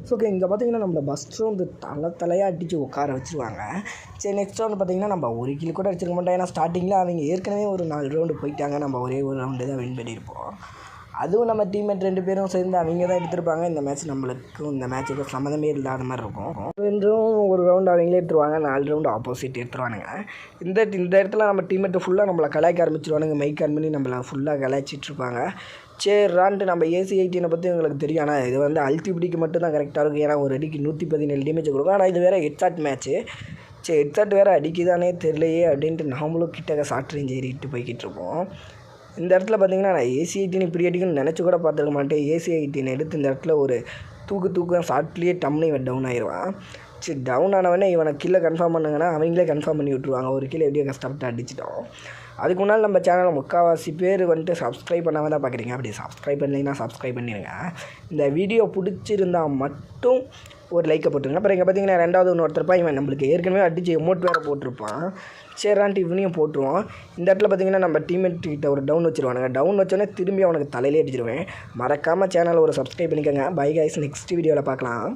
So okay, இங்கே பார்த்தீங்கன்னா நம்மள ஃபஸ்ட் ரவுண்டு தலையாக அடித்து உட்கார வச்சுருவாங்க. சரி, நெக்ஸ்ட் ரவுண்டு பார்த்தீங்கன்னா நம்ம ஒரு கில் கூட அடிச்சிருக்க மாட்டோம். ஏன்னா ஸ்டார்டிங்கில் அவங்க ஏற்கனவே ஒரு 4 ரவுண்டு போயிட்டாங்க. நம்ம ஒரே ஒரு ரவுண்டு தான் வின் பண்ணியிருப்போம். அதுவும் நம்ம டீம்மேட் 2 பேரும் சேர்ந்து அவங்க தான் எடுத்திருப்பாங்க. இந்த மேட்ச் நம்மளுக்கும் இந்த மேட்ச்சுக்கும் சம்மந்தமே இல்லாத மாதிரி இருக்கும். ஒரு ரவுண்டு அவங்களே எடுத்துருவாங்க, 4 ரவுண்டு ஆப்போசிட் எடுத்துருவானுங்க. இந்த இடத்துல நம்ம டீம்மேட்டு ஃபுல்லாக நம்மளை கலாய்க்க ஆரம்பிச்சிருவானுங்க. மைக் ஆன் பண்ணி நம்மளை ஃபுல்லாக கலாய்ச்சிட்ருப்பாங்க. சரிரான்ட்டு நம்ம AC-18 பற்றி உங்களுக்கு தெரியும். ஆனால் இது வந்து அழுத்தி பிடிக்க மட்டும் தான் கரெக்டாக இருக்கும். ஏன்னா ஒரு அடிக்கு 117 டேமேஜ் கொடுக்கும். ஆனால் இது வேறு ஹெட்ஷாட் மேட்ச்சு. சரி, ஹெட்ஷாட் வேறு அடிக்குதானே தெரியலையே அப்படின்ட்டு நாமளும் கிட்டக்க ஷார்ட் ரேஞ்ச் ஏறிட்டு போய்கிட்டு இருப்போம். இந்த இடத்துல பார்த்தீங்கன்னா நான் AC-18 இப்படி அடிக்கணும்னு நினச்சி கூட பார்த்துருக்க மாட்டேன். AC-18 எடுத்து இந்த இடத்துல ஒரு தூக்கு ஷார்ட்லேயே டம்னு இவன் டவுன் ஆயிடுவான். சரி, டவுன் ஆனவனே இவனை கீழே கன்ஃபார்ம் பண்ணுங்கன்னா அவங்களே கன்ஃபார்ம் பண்ணி விட்ருவாங்க. ஒரு கீழே எப்படியோ கஷ்டப்பட்டு அடிச்சிட்டோம். அதுக்கு முன்னால் நம்ம சேனலை முக்கால்வாசி பேர் வந்துட்டு சப்ஸ்கிரைப் பண்ணாமல் தான் பார்க்குறீங்க. அப்படி சப்ஸ்கிரைப் பண்ணலைன்னா சப்ஸ்கிரைப் பண்ணிடுங்க. இந்த வீடியோ பிடிச்சிருந்தால் மட்டும் ஒரு லைக்கை போட்டுருங்க. அப்புறம் இங்கே பார்த்தீங்கன்னா 2வது ஒருத்தருப்பா இவன் நம்மளுக்கு ஏற்கனவே அடித்து எமோட் வேறு போட்டிருப்பான். சரிரான்ட்டு இவனையும் போட்டுருவோம். இந்த இடத்துல பார்த்தீங்கன்னா நம்ம டீம்மேட் கிட்ட ஒரு டவுன் வச்சுருவானுங்க. டவுன் வச்சோன்னே திரும்பி அவனுக்கு தலையிலே அடிச்சிருவேன். மறக்காமல் சேனலை ஒரு சப்ஸ்கிரைப் பண்ணிக்கோங்க. பை கைஸ், நெக்ஸ்ட் வீடியோவில் பார்க்கலாம்.